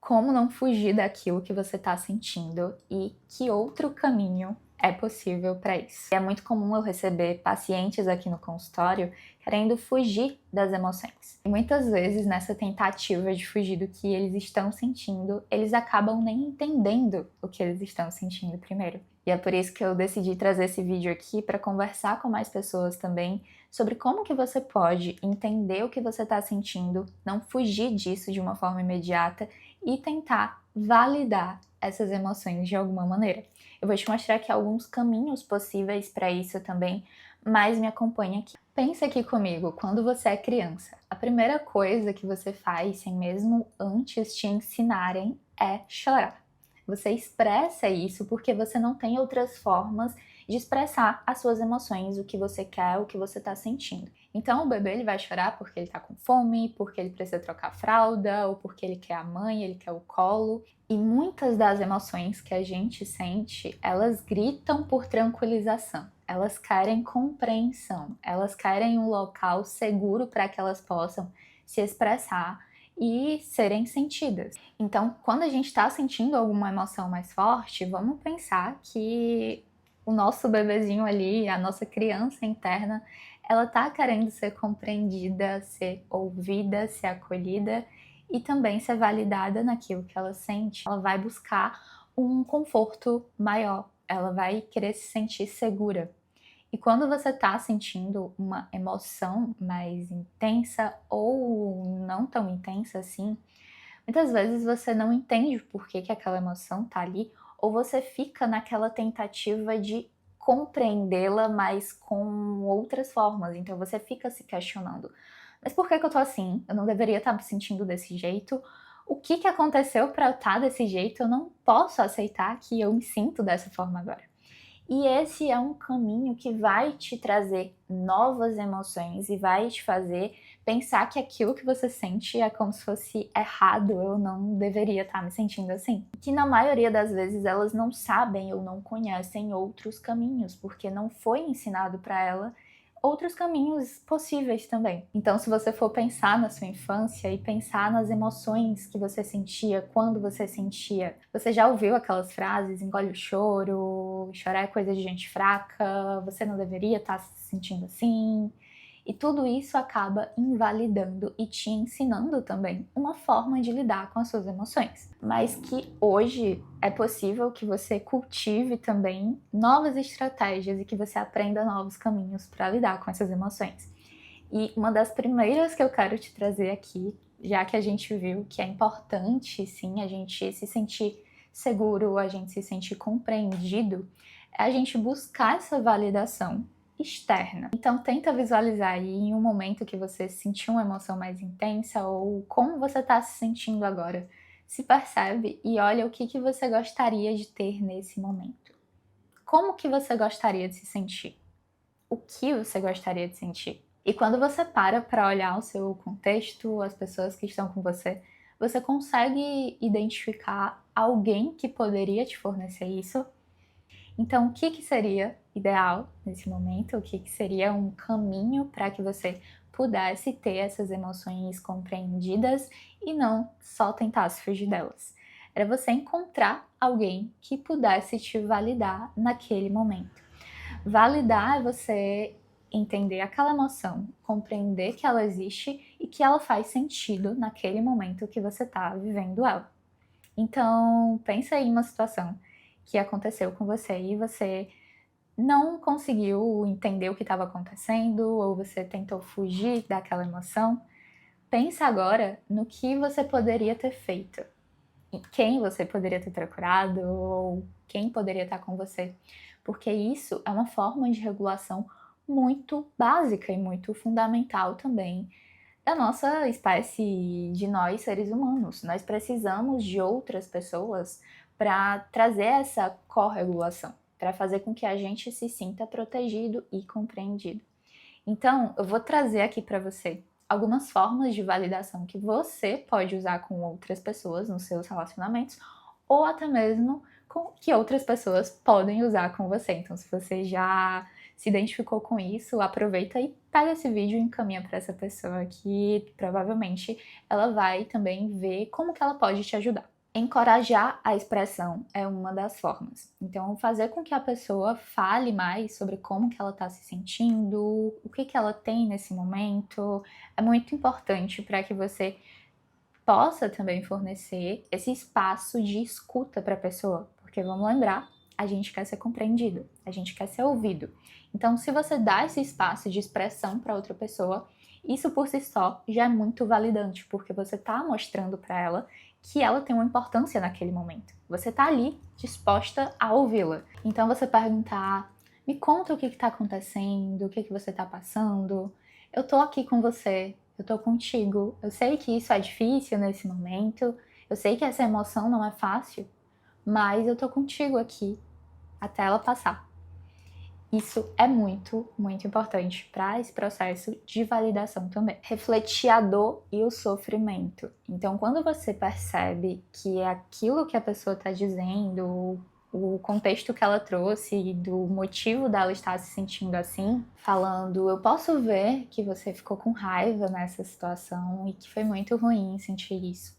como não fugir daquilo que você está sentindo e que outro caminho é possível para isso. É muito comum eu receber pacientes aqui no consultório querendo fugir das emoções. E muitas vezes, nessa tentativa de fugir do que eles estão sentindo, eles acabam nem entendendo o que eles estão sentindo primeiro. E é por isso que eu decidi trazer esse vídeo aqui para conversar com mais pessoas também sobre como que você pode entender o que você está sentindo, não fugir disso de uma forma imediata e tentar validar essas emoções de alguma maneira. Eu vou te mostrar aqui alguns caminhos possíveis para isso também, mas me acompanha aqui. Pensa aqui comigo, quando você é criança, a primeira coisa que você faz, sem mesmo antes te ensinarem, é chorar. Você expressa isso porque você não tem outras formas de expressar as suas emoções, o que você quer, o que você está sentindo. Então o bebê ele vai chorar porque ele está com fome, porque ele precisa trocar fralda, ou porque ele quer a mãe, ele quer o colo. E muitas das emoções que a gente sente, elas gritam por tranquilização. Elas querem compreensão, elas querem um local seguro para que elas possam se expressar e serem sentidas. Então, quando a gente está sentindo alguma emoção mais forte, vamos pensar que o nosso bebezinho ali, a nossa criança interna, ela está querendo ser compreendida, ser ouvida, ser acolhida e também ser validada naquilo que ela sente. Ela vai buscar um conforto maior, ela vai querer se sentir segura. E quando você está sentindo uma emoção mais intensa ou não tão intensa assim, muitas vezes você não entende por que aquela emoção está ali, ou você fica naquela tentativa de compreendê-la, mas com outras formas. Então você fica se questionando. Mas por que eu tô assim? Eu não deveria estar me sentindo desse jeito? O que aconteceu para eu estar desse jeito? Eu não posso aceitar que eu me sinto dessa forma agora. E esse é um caminho que vai te trazer novas emoções e vai te fazer pensar que aquilo que você sente é como se fosse errado, eu não deveria estar me sentindo assim. Que na maioria das vezes elas não sabem ou não conhecem outros caminhos, porque não foi ensinado para ela outros caminhos possíveis também. Então, se você for pensar na sua infância e pensar nas emoções que você sentia, quando você sentia, você já ouviu aquelas frases, engole o choro, chorar é coisa de gente fraca, você não deveria estar se sentindo assim. E tudo isso acaba invalidando e te ensinando também uma forma de lidar com as suas emoções. Mas que hoje é possível que você cultive também novas estratégias e que você aprenda novos caminhos para lidar com essas emoções. E uma das primeiras que eu quero te trazer aqui, já que a gente viu que é importante sim a gente se sentir seguro, a gente se sentir compreendido, é a gente buscar essa validação externa. Então tenta visualizar aí em um momento que você sentiu uma emoção mais intensa ou como você está se sentindo agora. Se percebe e olha o que você gostaria de ter nesse momento. Como que você gostaria de se sentir? O que você gostaria de sentir? E quando você para olhar o seu contexto, as pessoas que estão com você, você consegue identificar alguém que poderia te fornecer isso? Então, o que seria ideal nesse momento? O que seria um caminho para que você pudesse ter essas emoções compreendidas e não só tentasse fugir delas? Era você encontrar alguém que pudesse te validar naquele momento. Validar é você entender aquela emoção, compreender que ela existe e que ela faz sentido naquele momento que você está vivendo ela. Então, pensa aí em uma situação que aconteceu com você e você não conseguiu entender o que estava acontecendo ou você tentou fugir daquela emoção. Pensa agora no que você poderia ter feito, e quem você poderia ter procurado ou quem poderia estar com você, porque isso é uma forma de regulação muito básica e muito fundamental também da nossa espécie, de nós seres humanos. Nós precisamos de outras pessoas para trazer essa corregulação, para fazer com que a gente se sinta protegido e compreendido. Então, eu vou trazer aqui para você algumas formas de validação que você pode usar com outras pessoas nos seus relacionamentos, ou até mesmo que outras pessoas podem usar com você. Então, se você já se identificou com isso, aproveita e pega esse vídeo e encaminha para essa pessoa que provavelmente ela vai também ver como que ela pode te ajudar. Encorajar a expressão é uma das formas. Então, fazer com que a pessoa fale mais sobre como que ela está se sentindo, o que ela tem nesse momento, é muito importante para que você possa também fornecer esse espaço de escuta para a pessoa, porque vamos lembrar, a gente quer ser compreendido, a gente quer ser ouvido. Então, se você dá esse espaço de expressão para outra pessoa, isso por si só já é muito validante, porque você está mostrando para ela que ela tem uma importância naquele momento. Você está ali disposta a ouvi-la. Então, você perguntar, me conta o que está acontecendo, o que você está passando, eu tô aqui com você, eu tô contigo. Eu sei que isso é difícil nesse momento, eu sei que essa emoção não é fácil, mas eu tô contigo aqui até ela passar. Isso é muito, muito importante para esse processo de validação também. Refletir a dor e o sofrimento. Então, quando você percebe que é aquilo que a pessoa está dizendo, o contexto que ela trouxe, do motivo dela estar se sentindo assim, falando, eu posso ver que você ficou com raiva nessa situação e que foi muito ruim sentir isso.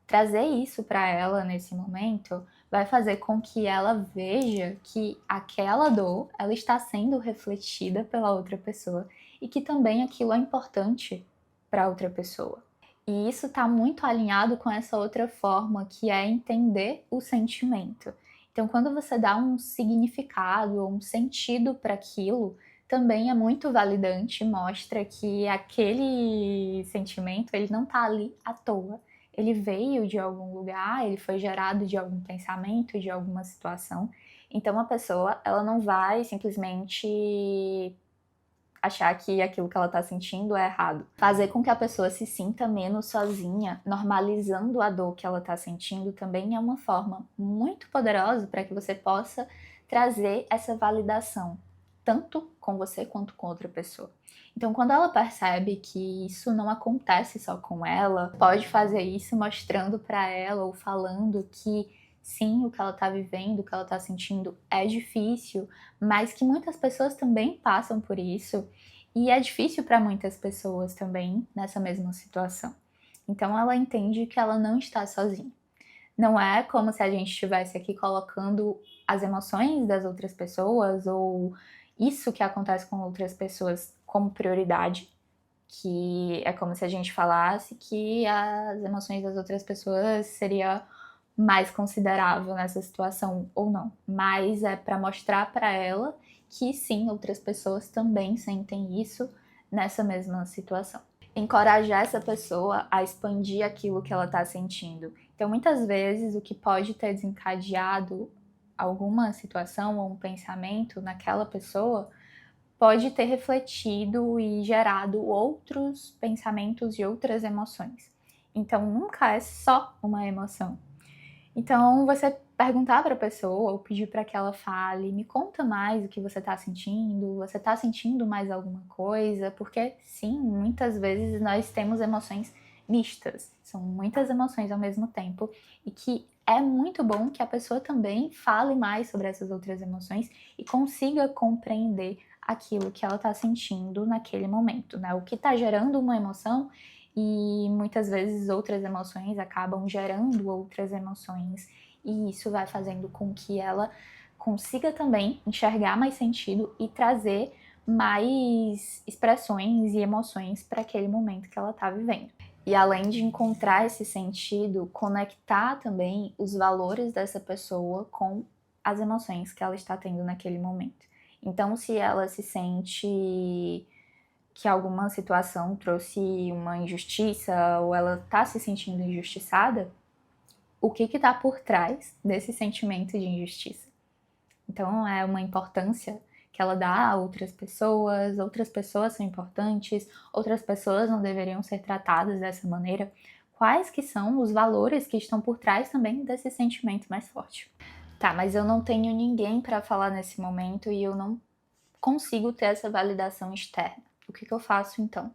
Trazer isso para ela nesse momento vai fazer com que ela veja que aquela dor, ela está sendo refletida pela outra pessoa e que também aquilo é importante para outra pessoa. E isso está muito alinhado com essa outra forma, que é entender o sentimento. Então, quando você dá um significado ou um sentido para aquilo, também é muito validante, mostra que aquele sentimento ele não está ali à toa. Ele veio de algum lugar, ele foi gerado de algum pensamento, de alguma situação. Então, a pessoa ela não vai simplesmente achar que aquilo que ela está sentindo é errado. Fazer com que a pessoa se sinta menos sozinha, normalizando a dor que ela está sentindo, também é uma forma muito poderosa para que você possa trazer essa validação, tanto com você quanto com outra pessoa. Então, quando ela percebe que isso não acontece só com ela, pode fazer isso mostrando para ela ou falando que sim, o que ela está vivendo, o que ela está sentindo é difícil, mas que muitas pessoas também passam por isso e é difícil para muitas pessoas também nessa mesma situação. Então ela entende que ela não está sozinha. Não é como se a gente estivesse aqui colocando as emoções das outras pessoas ou isso que acontece com outras pessoas como prioridade, que é como se a gente falasse que as emoções das outras pessoas seria mais considerável nessa situação ou não, mas é para mostrar para ela que sim, outras pessoas também sentem isso nessa mesma situação. Encorajar essa pessoa a expandir aquilo que ela está sentindo. Então, muitas vezes, o que pode ter desencadeado alguma situação ou um pensamento naquela pessoa pode ter refletido e gerado outros pensamentos e outras emoções. Então, nunca é só uma emoção. Então, você perguntar para a pessoa ou pedir para que ela fale, me conta mais o que você está sentindo, você está sentindo mais alguma coisa? Porque, sim, muitas vezes nós temos emoções mistas, são muitas emoções ao mesmo tempo e que é muito bom que a pessoa também fale mais sobre essas outras emoções e consiga compreender aquilo que ela está sentindo naquele momento, né? O que está gerando uma emoção e muitas vezes outras emoções acabam gerando outras emoções e isso vai fazendo com que ela consiga também enxergar mais sentido e trazer mais expressões e emoções para aquele momento que ela está vivendo. E além de encontrar esse sentido, conectar também os valores dessa pessoa com as emoções que ela está tendo naquele momento. Então, se ela se sente que alguma situação trouxe uma injustiça ou ela está se sentindo injustiçada, o que está por trás desse sentimento de injustiça? Então é uma importância que ela dá a outras pessoas são importantes, outras pessoas não deveriam ser tratadas dessa maneira. Quais que são os valores que estão por trás também desse sentimento mais forte? Tá, mas eu não tenho ninguém para falar nesse momento e eu não consigo ter essa validação externa. O que eu faço então?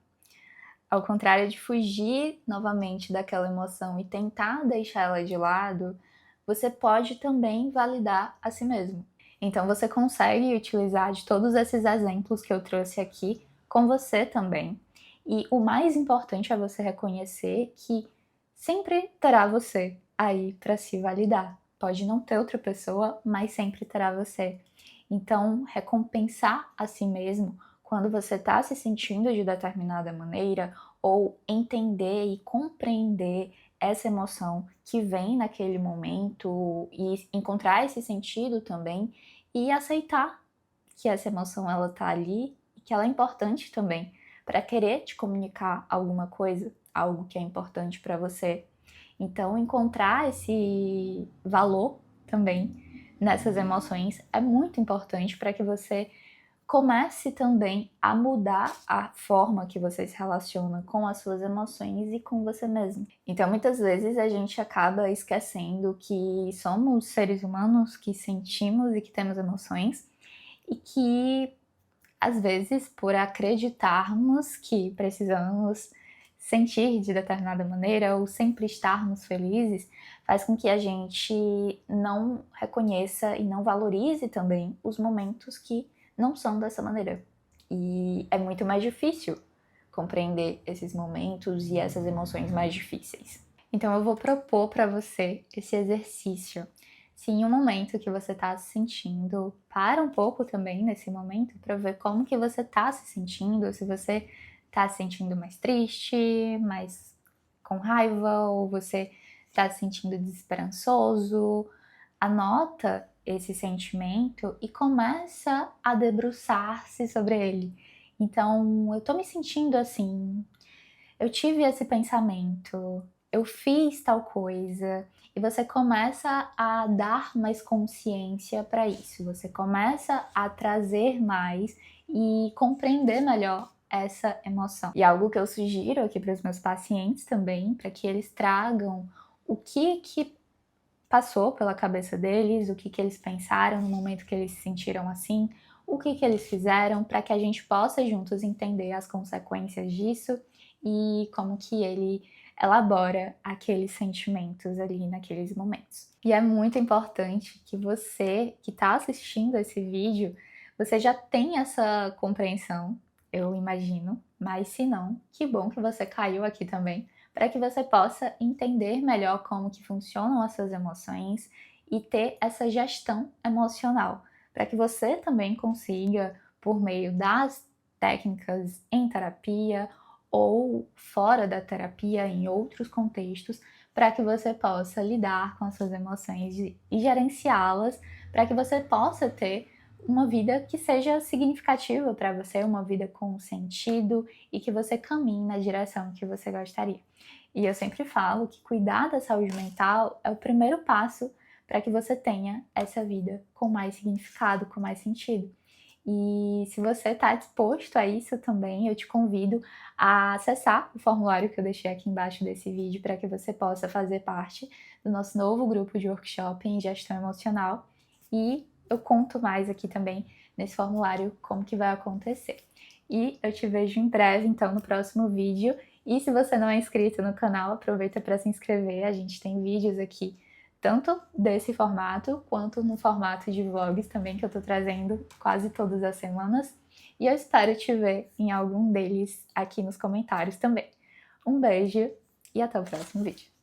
Ao contrário de fugir novamente daquela emoção e tentar deixar ela de lado, você pode também validar a si mesmo. Então você consegue utilizar de todos esses exemplos que eu trouxe aqui com você também. E o mais importante é você reconhecer que sempre terá você. aí para se validar. Pode não ter outra pessoa, mas sempre terá você. Então, recompensar a si mesmo quando você está se sentindo de determinada maneira, ou entender e compreender essa emoção que vem naquele momento e encontrar esse sentido também e aceitar que essa emoção ela tá ali e que ela é importante também para querer te comunicar alguma coisa, algo que é importante para você. Então, encontrar esse valor também nessas emoções é muito importante para que você comece também a mudar a forma que você se relaciona com as suas emoções e com você mesmo. Então, muitas vezes a gente acaba esquecendo que somos seres humanos, que sentimos e que temos emoções, e que, às vezes, por acreditarmos que precisamos sentir de determinada maneira ou sempre estarmos felizes, faz com que a gente não reconheça e não valorize também os momentos que não são dessa maneira. E é muito mais difícil compreender esses momentos e essas emoções mais difíceis. Então eu vou propor para você esse exercício. Se em um momento que você está se sentindo, para um pouco também nesse momento para ver como que você está se sentindo, se você está se sentindo mais triste, mais com raiva, ou você está se sentindo desesperançoso. Anota esse sentimento e começa a debruçar-se sobre ele. Então, eu tô me sentindo assim, eu tive esse pensamento, eu fiz tal coisa, e você começa a dar mais consciência para isso, você começa a trazer mais e compreender melhor essa emoção. E algo que eu sugiro aqui para os meus pacientes também, para que eles tragam o que passou pela cabeça deles, o que eles pensaram no momento que eles se sentiram assim, o que eles fizeram, para que a gente possa juntos entender as consequências disso e como que ele elabora aqueles sentimentos ali naqueles momentos. E é muito importante que você que está assistindo esse vídeo, você já tenha essa compreensão, eu imagino, mas se não, que bom que você caiu aqui também, para que você possa entender melhor como que funcionam as suas emoções e ter essa gestão emocional, para que você também consiga, por meio das técnicas em terapia ou fora da terapia, em outros contextos, para que você possa lidar com as suas emoções e gerenciá-las, para que você possa ter uma vida que seja significativa para você, uma vida com sentido e que você caminhe na direção que você gostaria. E eu sempre falo que cuidar da saúde mental é o primeiro passo para que você tenha essa vida com mais significado, com mais sentido. E se você está disposto a isso também, eu te convido a acessar o formulário que eu deixei aqui embaixo desse vídeo para que você possa fazer parte do nosso novo grupo de workshop em gestão emocional. E eu conto mais aqui também nesse formulário como que vai acontecer. E eu te vejo em breve, então, no próximo vídeo. E se você não é inscrito no canal, aproveita para se inscrever. A gente tem vídeos aqui, tanto desse formato, quanto no formato de vlogs também, que eu tô trazendo quase todas as semanas. E eu espero te ver em algum deles aqui nos comentários também. Um beijo e até o próximo vídeo.